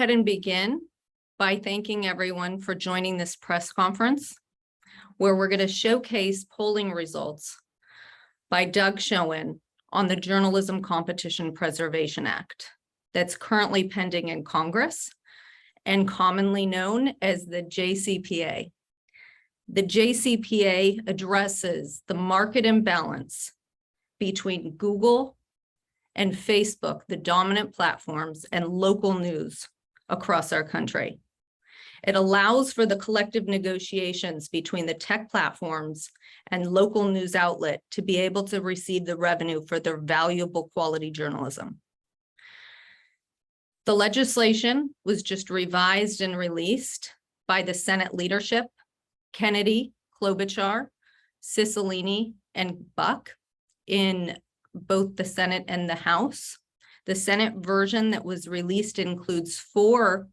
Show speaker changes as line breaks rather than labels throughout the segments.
ahead and begin by thanking everyone for joining this press conference, where we're going to showcase polling results by Doug Schoen on the Journalism Competition Preservation Act that's currently pending in Congress and commonly known as the JCPA. The JCPA addresses the market imbalance between Google and Facebook, the dominant platforms, and local news across our country. It allows for the collective negotiations between the tech platforms and local news outlet to be able to receive the revenue for their valuable quality journalism. The legislation was just revised and released by the Senate leadership, Kennedy, Klobuchar, Cicilline, and Buck in both the Senate and the House. The Senate version that was released includes 4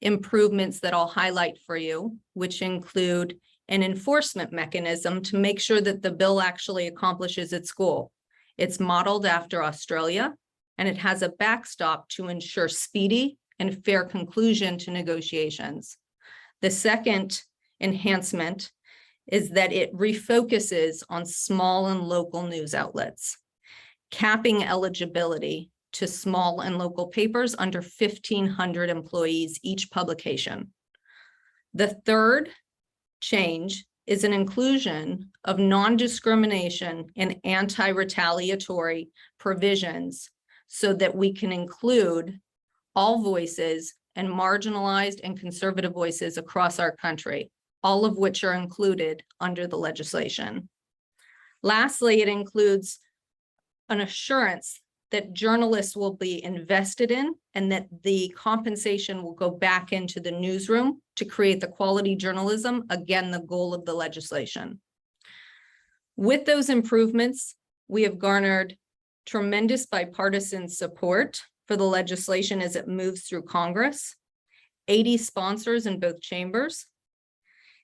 improvements that I'll highlight for you, which include an enforcement mechanism to make sure that the bill actually accomplishes its goal. It's modeled after Australia, and it has a backstop to ensure speedy and fair conclusion to negotiations. The second enhancement is that it refocuses on small and local news outlets, capping eligibility to small and local papers under 1,500 employees each publication. The third change is an inclusion of non-discrimination and anti-retaliatory provisions so that we can include all voices and marginalized and conservative voices across our country, all of which are included under the legislation. Lastly, it includes an assurance that journalists will be invested in and that the compensation will go back into the newsroom to create the quality journalism, again, the goal of the legislation. With those improvements, we have garnered tremendous bipartisan support for the legislation as it moves through Congress, 80 sponsors in both chambers,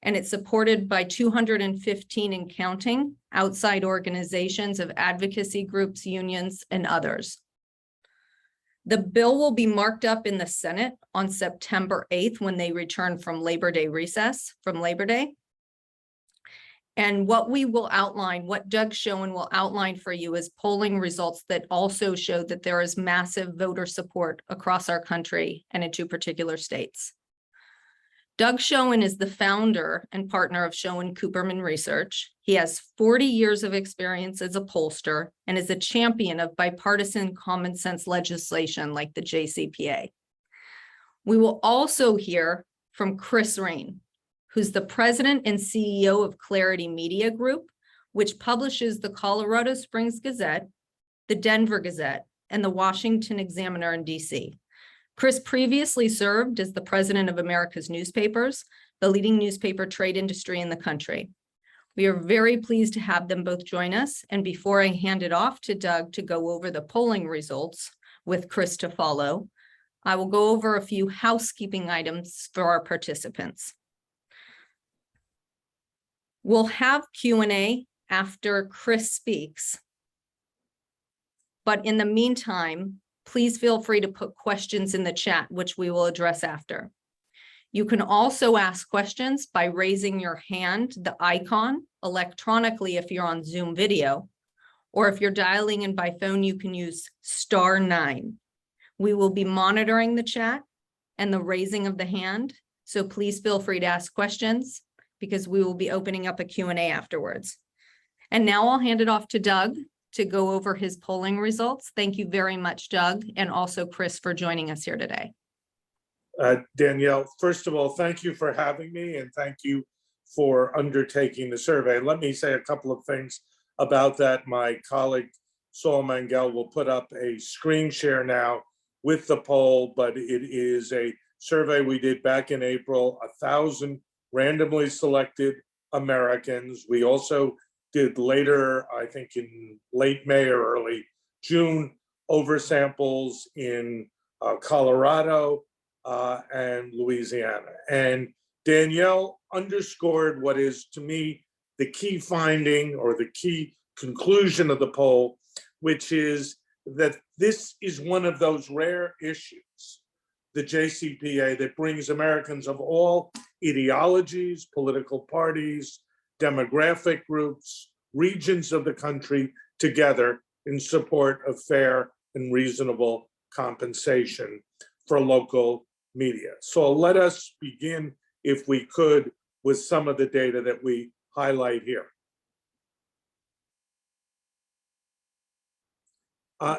and it's supported by 215 and counting outside organizations of advocacy groups, unions, and others. The bill will be marked up in the Senate on September 8th when they return from Labor Day recess, from Labor Day. And what we will outline, what Doug Schoen will outline for you is polling results that also show that there is massive voter support across our country and in 2 particular states. Doug Schoen is the founder and partner of Schoen Cooperman Research. He has 40 years of experience as a pollster and is a champion of bipartisan common sense legislation like the JCPA. We will also hear from Chris Reen, who's the president and CEO of Clarity Media Group, which publishes the Colorado Springs Gazette, the Denver Gazette, and the Washington Examiner in DC. Chris previously served as the president of America's Newspapers, the leading newspaper trade industry in the country. We are very pleased to have them both join us. And before I hand it off to Doug to go over the polling results with Chris to follow, I will go over a few housekeeping items for our participants. We'll have Q&A after Chris speaks. But in the meantime, please feel free to put questions in the chat, which we will address after. You can also ask questions by raising your hand, the icon, electronically if you're on Zoom video, or if you're dialing in by phone, you can use *9. We will be monitoring the chat and the raising of the hand, so please feel free to ask questions because we will be opening up a Q&A afterwards. And now I'll hand it off to Doug to go over his polling results. Thank you very much, Doug, and also Chris for joining us here today.
Danielle, first of all, thank you for having me and thank you for undertaking the survey. Let me say a couple of things about that. My colleague Saul Mangel will put up a screen share now with the poll, but it is a survey we did back in April, 1,000 randomly selected Americans. We also did later, I think in late May or early June, oversamples in Colorado and Louisiana. And Danielle underscored what is, to me, the key finding or the key conclusion of the poll, which is that this is one of those rare issues the JCPA that brings Americans of all ideologies, political parties, demographic groups, regions of the country together in support of fair and reasonable compensation for local media. So let us begin, if we could, with some of the data that we highlight here.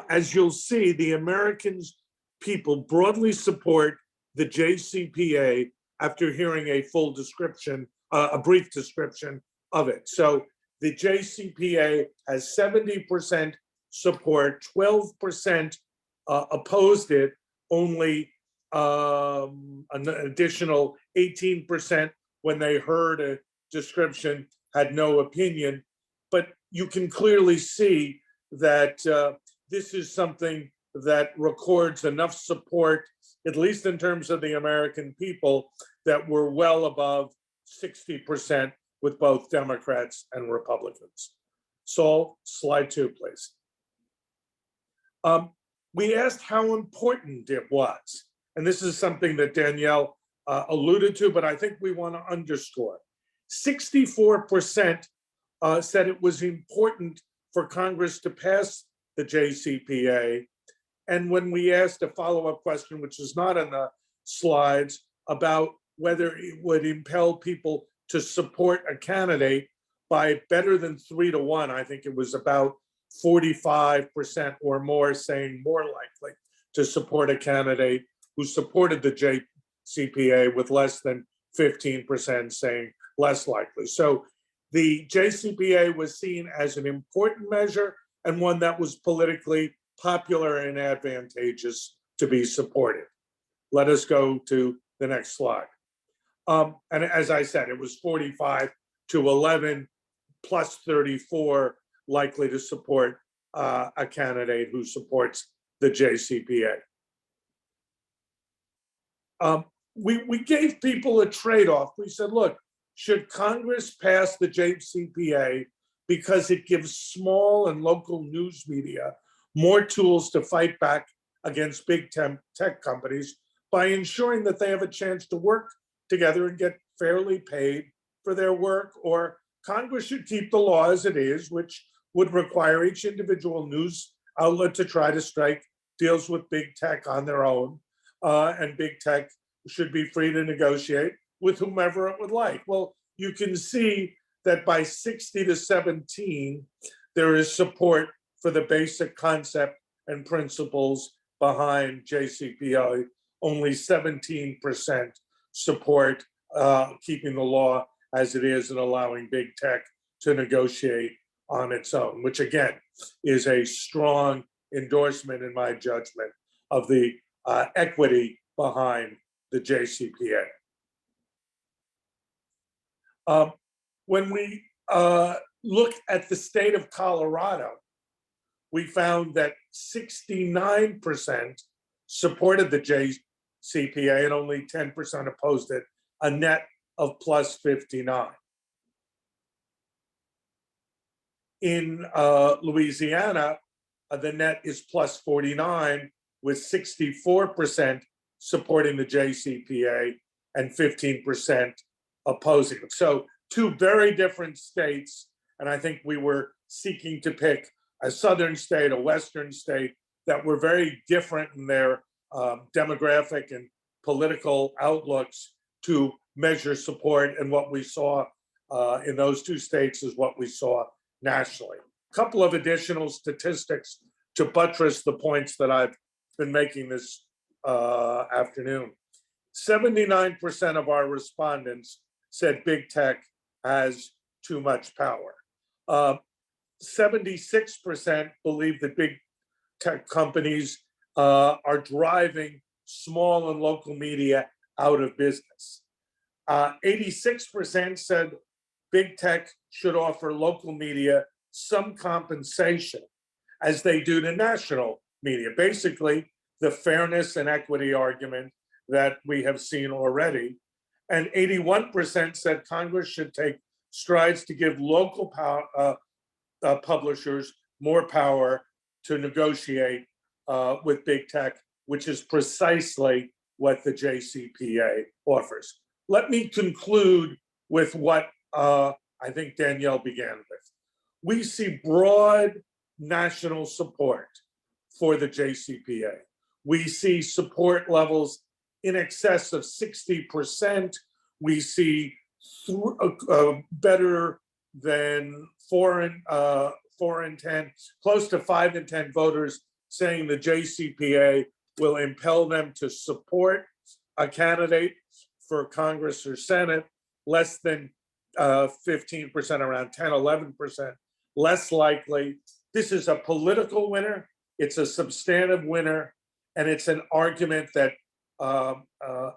As you'll see, the Americans people broadly support the JCPA after hearing a full description, a brief description of it. So the JCPA has 70% support, 12% opposed it, only an additional 18% when they heard a description had no opinion. But you can clearly see that this is something that records enough support, at least in terms of the American people, that we're well above 60% with both Democrats and Republicans. So, slide 2, please. We asked how important it was, and this is something that Danielle alluded to, but I think we want to underscore. 64% said it was important for Congress to pass the JCPA. And when we asked a follow-up question, which is not in the slides, about whether it would impel people to support a candidate by better than 3 to 1, I think it was about 45% or more saying more likely to support a candidate who supported the JCPA, with less than 15% saying less likely. So the JCPA was seen as an important measure and one that was politically popular and advantageous to be supported. Let us go to the next slide. And as I said, it was 45 to 11 plus 34 likely to support a candidate who supports the JCPA. We gave people a trade-off. We said, look, should Congress pass the JCPA because it gives small and local news media more tools to fight back against big tech companies by ensuring that they have a chance to work together and get fairly paid for their work? Or Congress should keep the law as it is, which would require each individual news outlet to try to strike deals with big tech on their own, and big tech should be free to negotiate with whomever it would like. Well, you can see that by 60 to 17, there is support for the basic concept and principles behind JCPA. Only 17% support keeping the law as it is and allowing big tech to negotiate on its own, which again is a strong endorsement, in my judgment, of the equity behind the JCPA. When we look at the state of Colorado, we found that 69% supported the JCPA and only 10% opposed it, a net of plus 59. In Louisiana, the net is plus 49, with 64% supporting the JCPA and 15% opposing it. So 2 very different states, and I think we were seeking to pick a southern state, a western state, that were very different in their demographic and political outlooks to measure support, and what we saw in those 2 states is what we saw nationally. A couple of additional statistics to buttress the points that I've been making this afternoon. 79% of our respondents said big tech has too much power. 76% believe that big tech companies are driving small and local media out of business. 86% said big tech should offer local media some compensation, as they do to national media. Basically, the fairness and equity argument that we have seen already. And 81% said Congress should take strides to give local publishers more power to negotiate with big tech, which is precisely what the JCPA offers. Let me conclude with what I think Danielle began with. We see broad national support for the JCPA. We see support levels in excess of 60%. We see better than 4 in 10, close to 5 in 10 voters saying the JCPA will impel them to support a candidate for Congress or Senate. Less than 15%, around 10, 11%, less likely. This is a political winner. It's a substantive winner, and it's an argument that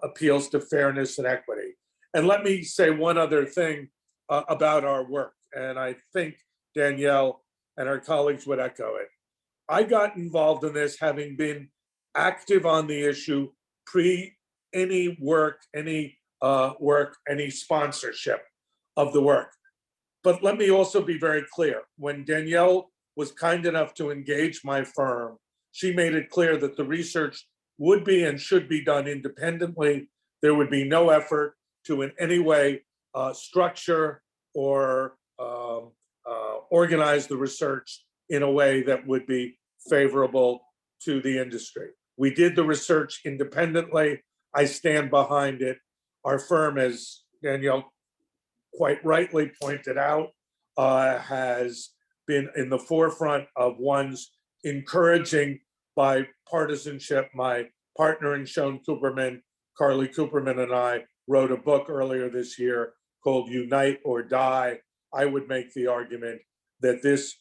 appeals to fairness and equity. And let me say one other thing about our work, and I think Danielle and our colleagues would echo it. I got involved in this having been active on the issue pre any work, any sponsorship of the work. But let me also be very clear. When Danielle was kind enough to engage my firm, she made it clear that the research would be and should be done independently. There would be no effort to in any way structure or organize the research in a way that would be favorable to the industry. We did the research independently. I stand behind it. Our firm, as Danielle quite rightly pointed out, has been in the forefront of one's encouraging bipartisanship. My partner in Schoen, Cooperman, Carly Cooperman, and I wrote a book earlier this year called Unite or Die. I would make the argument that this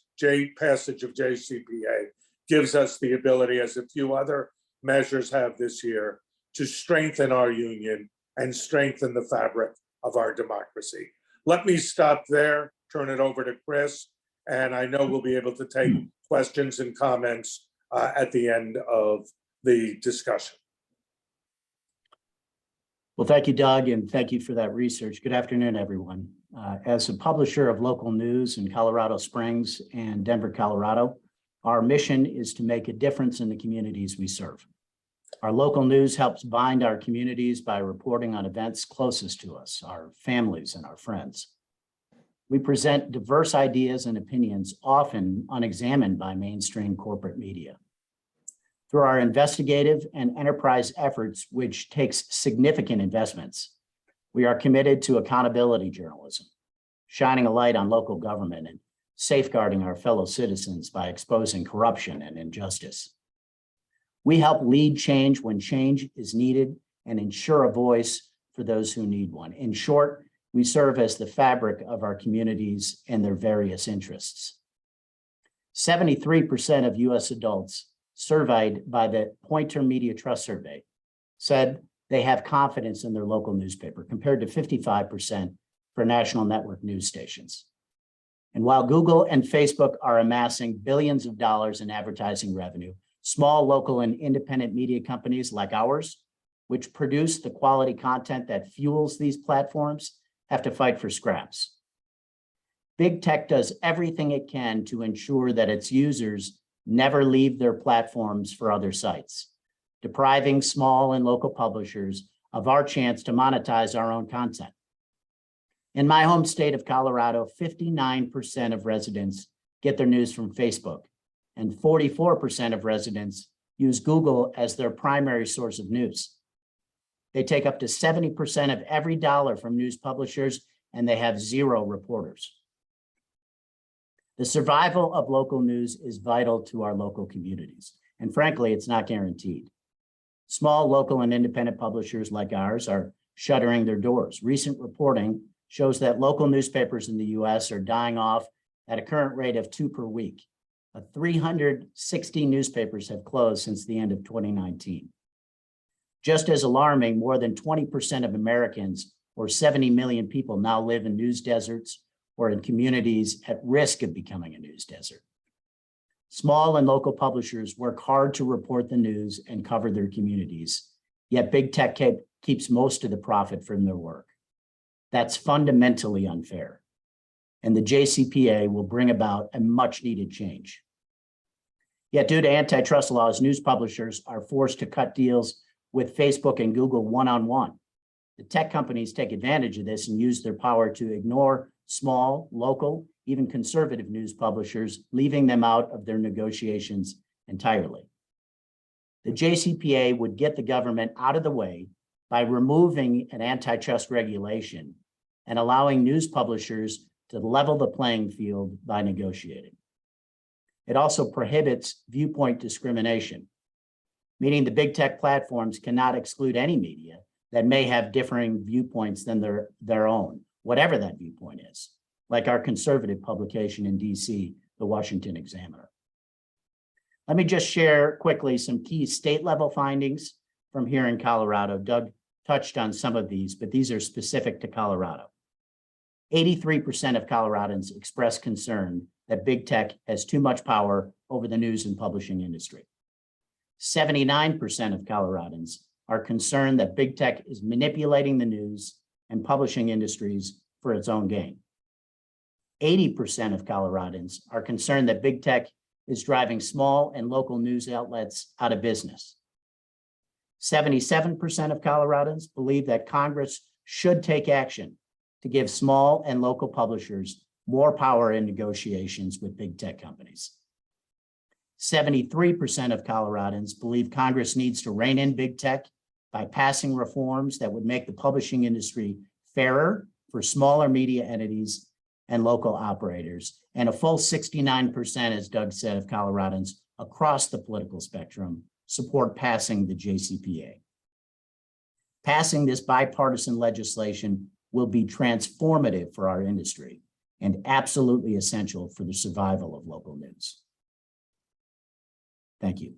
passage of JCPA gives us the ability, as a few other measures have this year, to strengthen our union and strengthen the fabric of our democracy. Let me stop there, turn it over to Chris, and I know we'll be able to take questions and comments at the end of the discussion.
Well, thank you, Doug, and thank you for that research. Good afternoon, everyone. As a publisher of local news in Colorado Springs and Denver, Colorado, our mission is to make a difference in the communities we serve. Our local news helps bind our communities by reporting on events closest to us, our families and our friends. We present diverse ideas and opinions, often unexamined by mainstream corporate media. Through our investigative and enterprise efforts, which takes significant investments, we are committed to accountability journalism, shining a light on local government and safeguarding our fellow citizens by exposing corruption and injustice. We help lead change when change is needed and ensure a voice for those who need one. In short, we serve as the fabric of our communities and their various interests. 73% of US adults surveyed by the Pointer Media Trust Survey said they have confidence in their local newspaper, compared to 55% for national network news stations. And while Google and Facebook are amassing billions of dollars in advertising revenue, small, local, and independent media companies like ours, which produce the quality content that fuels these platforms, have to fight for scraps. Big tech does everything it can to ensure that its users never leave their platforms for other sites, depriving small and local publishers of our chance to monetize our own content. In my home state of Colorado, 59% of residents get their news from Facebook, and 44% of residents use Google as their primary source of news. They take up to 70% of every dollar from news publishers, and they have zero reporters. The survival of local news is vital to our local communities, and frankly, it's not guaranteed. Small, local, and independent publishers like ours are shuttering their doors. Recent reporting shows that local newspapers in the US are dying off at a current rate of 2 per week. 360 newspapers have closed since the end of 2019. Just as alarming, more than 20% of Americans, or 70 million people, now live in news deserts or in communities at risk of becoming a news desert. Small and local publishers work hard to report the news and cover their communities, yet big tech keeps most of the profit from their work. That's fundamentally unfair, and the JCPA will bring about a much-needed change. Yet due to antitrust laws, news publishers are forced to cut deals with Facebook and Google one-on-one. The tech companies take advantage of this and use their power to ignore small, local, even conservative news publishers, leaving them out of their negotiations entirely. The JCPA would get the government out of the way by removing an antitrust regulation and allowing news publishers to level the playing field by negotiating. It also prohibits viewpoint discrimination, meaning the big tech platforms cannot exclude any media that may have differing viewpoints than their own, whatever that viewpoint is, like our conservative publication in DC, the Washington Examiner. Let me just share quickly some key state level findings from here in Colorado. Doug touched on some of these, but these are specific to Colorado. 83% of Coloradans express concern that big tech has too much power over the news and publishing industry. 79% of Coloradans are concerned that big tech is manipulating the news and publishing industries for its own gain. 80% of Coloradans are concerned that big tech is driving small and local news outlets out of business. 77% of Coloradans believe that Congress should take action to give small and local publishers more power in negotiations with big tech companies. 73% of Coloradans believe Congress needs to rein in big tech by passing reforms that would make the publishing industry fairer for smaller media entities and local operators. And a full 69%, as Doug said, of Coloradans across the political spectrum support passing the JCPA. Passing this bipartisan legislation will be transformative for our industry and absolutely essential for the survival of local news. Thank you.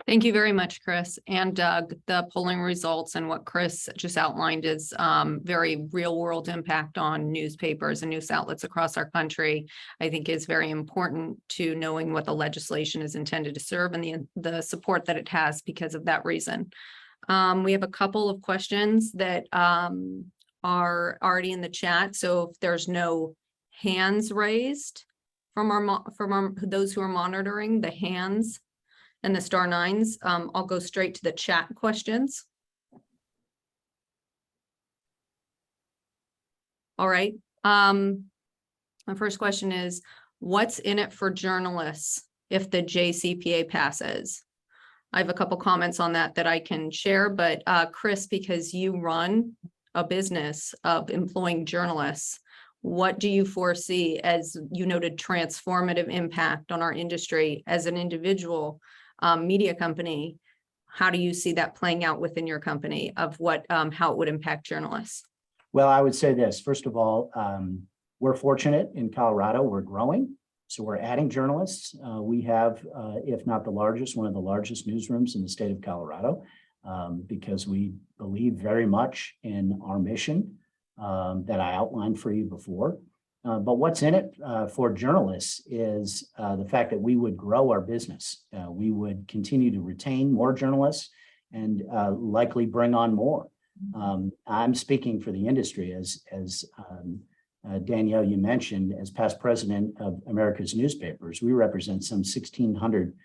Thank you very much, Chris and Doug. The polling results and what Chris just outlined is very real world impact on newspapers and news outlets across our country. I think is very important to knowing what the legislation is intended to serve and the support that it has because of that reason. We have a couple of questions that are already in the chat. So if there's no hands raised from those who are monitoring, the hands and the star nines, I'll go straight to the chat questions. All right. My first question is, what's in it for journalists if the JCPA passes? I have a couple comments on that I can share, but Chris, because you run a business of employing journalists, what do you foresee as, you noted, transformative impact on our industry as an individual media company? How do you see that playing out within your company of what, how it would impact journalists?
Well, I would say this. First of all, we're fortunate in Colorado, we're growing. So we're adding journalists. We have, if not the largest, one of the largest newsrooms in the state of Colorado, because we believe very much in our mission that I outlined for you before. But what's in it for journalists is the fact that we would grow our business. We would continue to retain more journalists and likely bring on more. I'm speaking for the industry as Danielle, you mentioned, as past president of America's newspapers. We represent some 1,600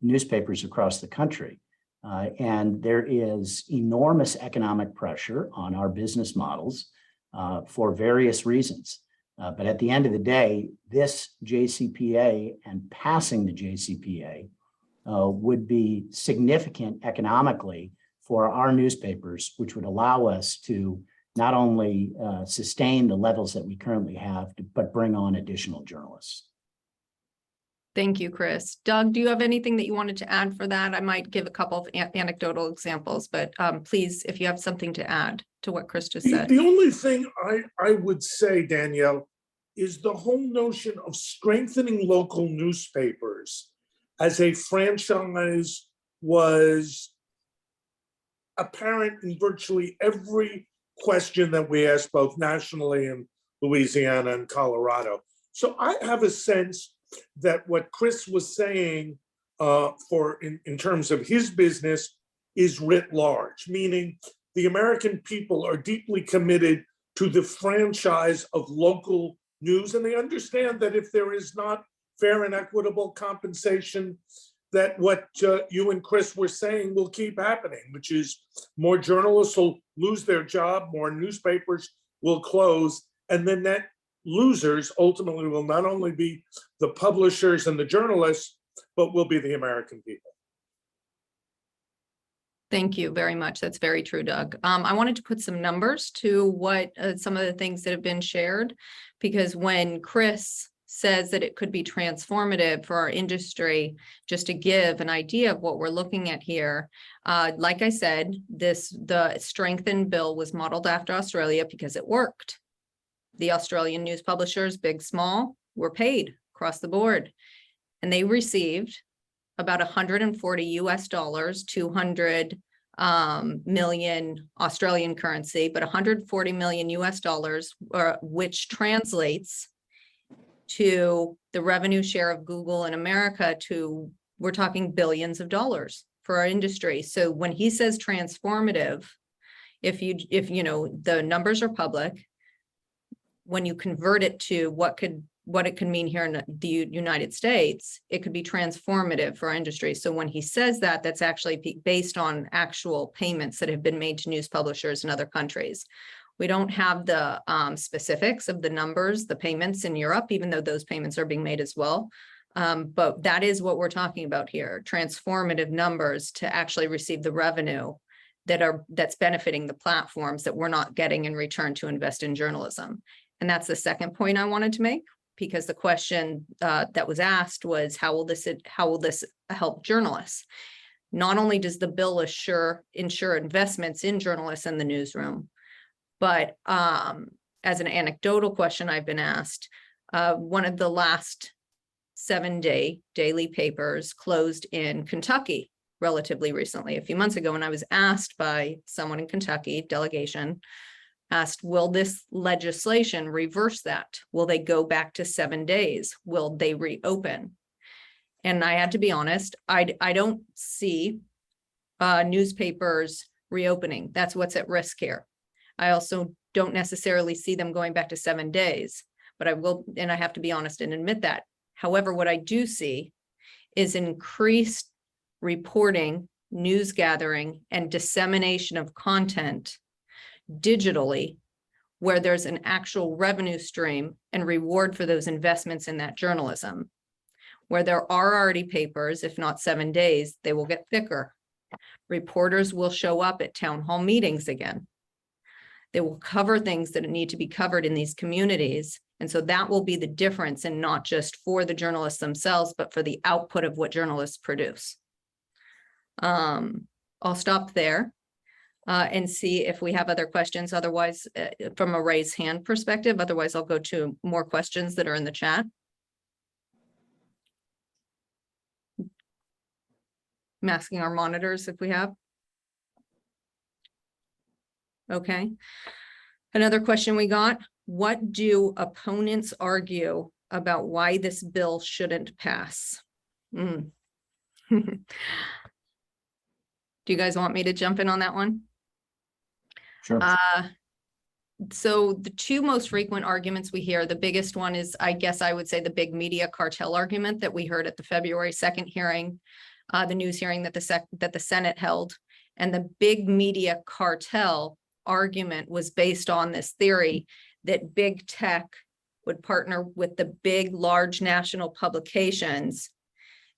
newspapers across the country. And there is enormous economic pressure on our business models for various reasons. But at the end of the day, this JCPA and passing the JCPA would be significant economically for our newspapers, which would allow us to not only sustain the levels that we currently have, but bring on additional journalists.
Thank you, Chris. Doug, do you have anything that you wanted to add for that? I might give a couple of anecdotal examples, but please, if you have something to add to what Chris just said.
The only thing I would say, Danielle, is the whole notion of strengthening local newspapers as a franchise was apparent in virtually every question that we asked, both nationally in Louisiana and Colorado. So I have a sense that what Chris was saying in terms of his business is writ large, meaning the American people are deeply committed to the franchise of local news, and they understand that if there is not fair and equitable compensation, that what you and Chris were saying will keep happening, which is more journalists will lose their job, more newspapers will close, and then that losers ultimately will not only be the publishers and the journalists, but will be the American people.
Thank you very much. That's very true, Doug. I wanted to put some numbers to what some of the things that have been shared, because when Chris says that it could be transformative for our industry, just to give an idea of what we're looking at here, like I said, the strengthened bill was modeled after Australia because it worked. The Australian news publishers, big, small, were paid across the board, and they received about 140 US dollars, 200 million Australian currency, but 140 million US dollars, which translates to the revenue share of Google in America to, we're talking billions of dollars for our industry. So when he says transformative, if you know, the numbers are public, when you convert it to what it can mean here in the United States, it could be transformative for our industry. So when he says that, that's actually based on actual payments that have been made to news publishers in other countries. We don't have the specifics of the numbers, the payments in Europe, even though those payments are being made as well. But that is what we're talking about here, transformative numbers to actually receive the revenue that's benefiting the platforms that we're not getting in return to invest in journalism. And that's the second point I wanted to make, because the question that was asked was, how will this help journalists? Not only does the bill ensure investments in journalists in the newsroom, but as an anecdotal question I've been asked, one of the last 7-day daily papers closed in Kentucky relatively recently, a few months ago, and I was asked by someone in Kentucky, delegation, asked, will this legislation reverse that? Will they go back to 7 days? Will they reopen? And I had to be honest, I don't see newspapers reopening. That's what's at risk here. I also don't necessarily see them going back to 7 days, but I will, and I have to be honest and admit that. However, what I do see is increased reporting, news gathering, and dissemination of content digitally, where there's an actual revenue stream and reward for those investments in that journalism. Where there are already papers, if not 7 days, they will get thicker. Reporters will show up at town hall meetings again. They will cover things that need to be covered in these communities. And so that will be the difference, and not just for the journalists themselves, but for the output of what journalists produce. I'll stop there and see if we have other questions. Otherwise, from a raise hand perspective, otherwise I'll go to more questions that are in the chat. I'm asking our monitors if we have. Okay. Another question we got, what do opponents argue about why this bill shouldn't pass? Do you guys want me to jump in on that one?
Sure.
So the two most frequent arguments we hear, the biggest one is, I guess I would say, the big media cartel argument that we heard at the February 2nd hearing, the news hearing that the Senate held. And the big media cartel argument was based on this theory that big tech would partner with the big, large national publications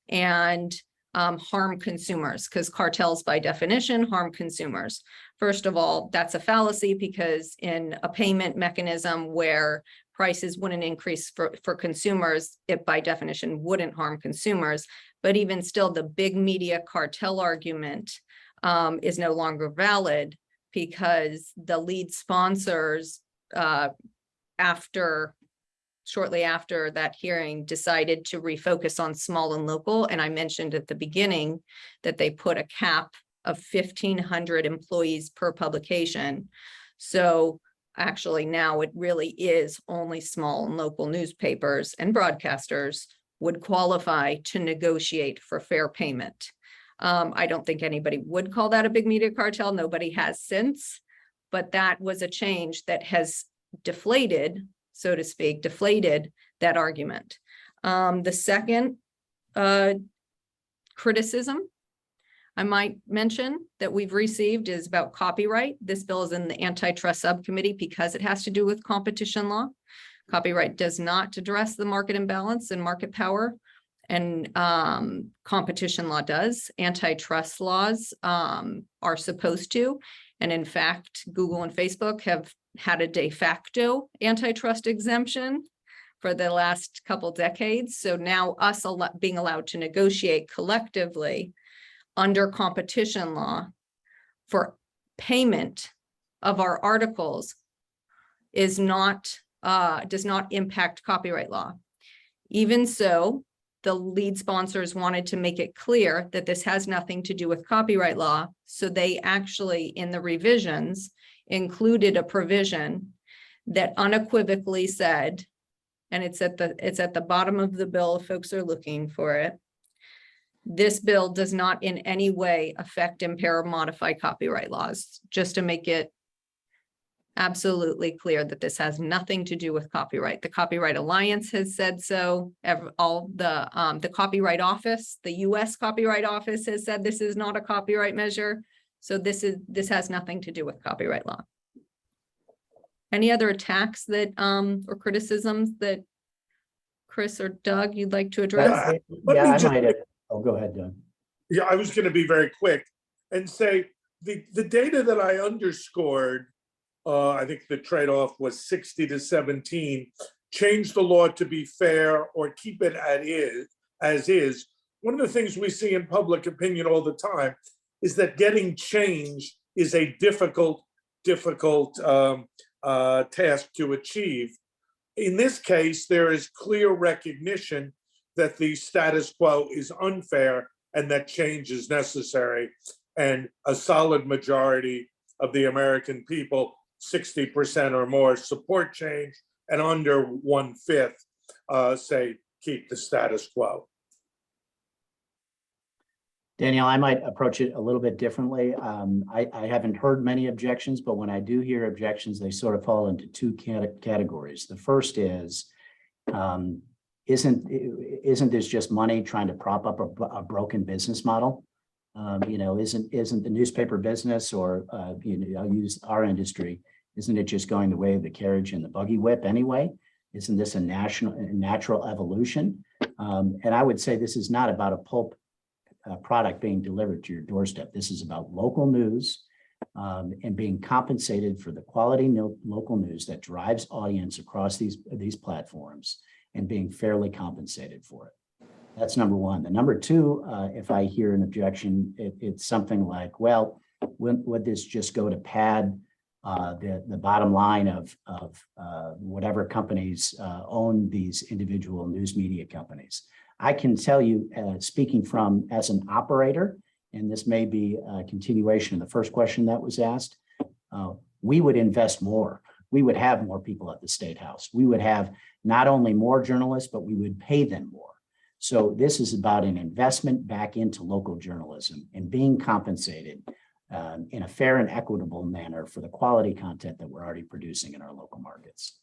and harm consumers, because cartels by definition harm consumers. First of all, that's a fallacy, because in a payment mechanism where prices wouldn't increase for consumers, it by definition wouldn't harm consumers. But even still, the big media cartel argument is no longer valid, because the lead sponsors shortly after that hearing decided to refocus on small and local. And I mentioned at the beginning that they put a cap of 1,500 employees per publication. So actually now it really is only small and local newspapers and broadcasters would qualify to negotiate for fair payment. I don't think anybody would call that a big media cartel. Nobody has since, but that was a change that has deflated, so to speak, that argument. The second criticism I might mention that we've received is about copyright. This bill is in the antitrust subcommittee because it has to do with competition law. Copyright does not address the market imbalance and market power, and competition law does. Antitrust laws are supposed to. And in fact, Google and Facebook have had a de facto antitrust exemption for the last couple decades. So now us being allowed to negotiate collectively under competition law for payment of our articles is not, does not impact copyright law. Even so, the lead sponsors wanted to make it clear that this has nothing to do with copyright law. So they actually, in the revisions, included a provision that unequivocally said, and it's at the bottom of the bill if folks are looking for it, this bill does not in any way affect, impair, or modify copyright laws, just to make it absolutely clear that this has nothing to do with copyright. The Copyright Alliance has said so. All the Copyright Office, the US Copyright Office has said this is not a copyright measure. So this has nothing to do with copyright law. Any other attacks that or criticisms that Chris or Doug you'd like to address?
Yeah, I might have. Oh, go ahead, Doug.
Yeah, I was going to be very quick and say the data that I underscored, I think the trade-off was 60 to 17, change the law to be fair or keep it as is. One of the things we see in public opinion all the time is that getting change is a difficult task to achieve. In this case, there is clear recognition that the status quo is unfair and that change is necessary. And a solid majority of the American people, 60% or more, support change, and under 1/5 say keep the status quo.
Danielle, I might approach it a little bit differently. I haven't heard many objections, but when I do hear objections, they sort of fall into two categories. The first is, isn't this just money trying to prop up a broken business model? Isn't the newspaper business, or I'll use our industry, isn't it just going the way of the carriage and the buggy whip anyway? Isn't this a natural evolution? And I would say this is not about a pulp product being delivered to your doorstep. This is about local news and being compensated for the quality local news that drives audience across these platforms, and being fairly compensated for it. That's number one. The number two, if I hear an objection, it's something like, well, would this just go to pad the bottom line of whatever companies own these individual news media companies? I can tell you, speaking from as an operator, and this may be a continuation of the first question that was asked, we would invest more. We would have more people at the State House. We would have not only more journalists, but we would pay them more. So this is about an investment back into local journalism and being compensated in a fair and equitable manner for the quality content that we're already producing in our local markets.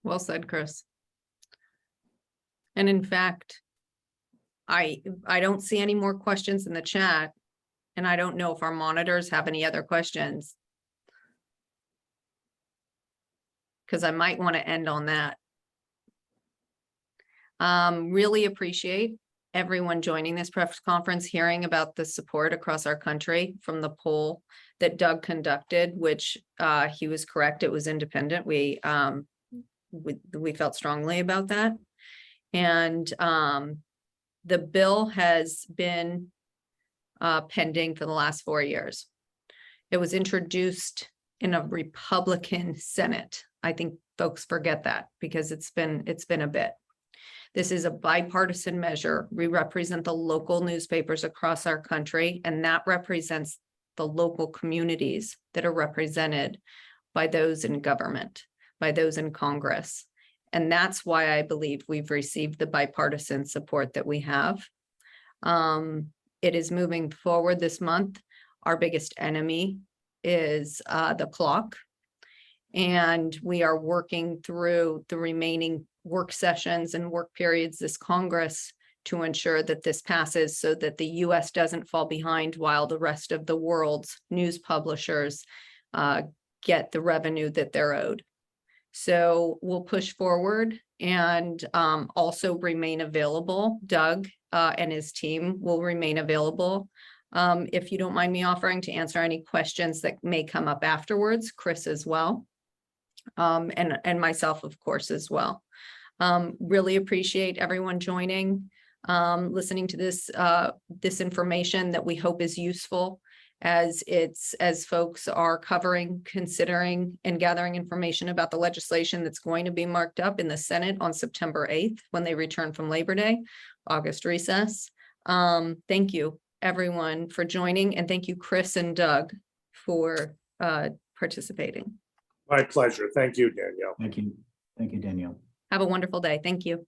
Well said, Chris. And in fact, I don't see any more questions in the chat, and I don't know if our monitors have any other questions, because I might want to end on that. Really appreciate everyone joining this press conference, hearing about the support across our country from the poll that Doug conducted, which he was correct, it was independent. We felt strongly about that. And the bill has been pending for the last 4 years. It was introduced in a Republican Senate. I think folks forget that because it's been a bit. This is a bipartisan measure. We represent the local newspapers across our country, and that represents the local communities that are represented by those in government, by those in Congress. And that's why I believe we've received the bipartisan support that we have. It is moving forward this month. Our biggest enemy is the clock. And we are working through the remaining work sessions and work periods this Congress to ensure that this passes so that the US doesn't fall behind while the rest of the world's news publishers get the revenue that they're owed. So we'll push forward and also remain available. Doug and his team will remain available. If you don't mind me offering to answer any questions that may come up afterwards, Chris as well. And myself, of course, as well. Really appreciate everyone joining, listening to this information that we hope is useful as folks are covering, considering, and gathering information about the legislation that's going to be marked up in the Senate on September 8th when they return from Labor Day, August recess. Thank you, everyone, for joining, and thank you, Chris and Doug, for participating.
My pleasure. Thank you, Danielle.
Thank you. Thank you, Danielle.
Have a wonderful day. Thank you.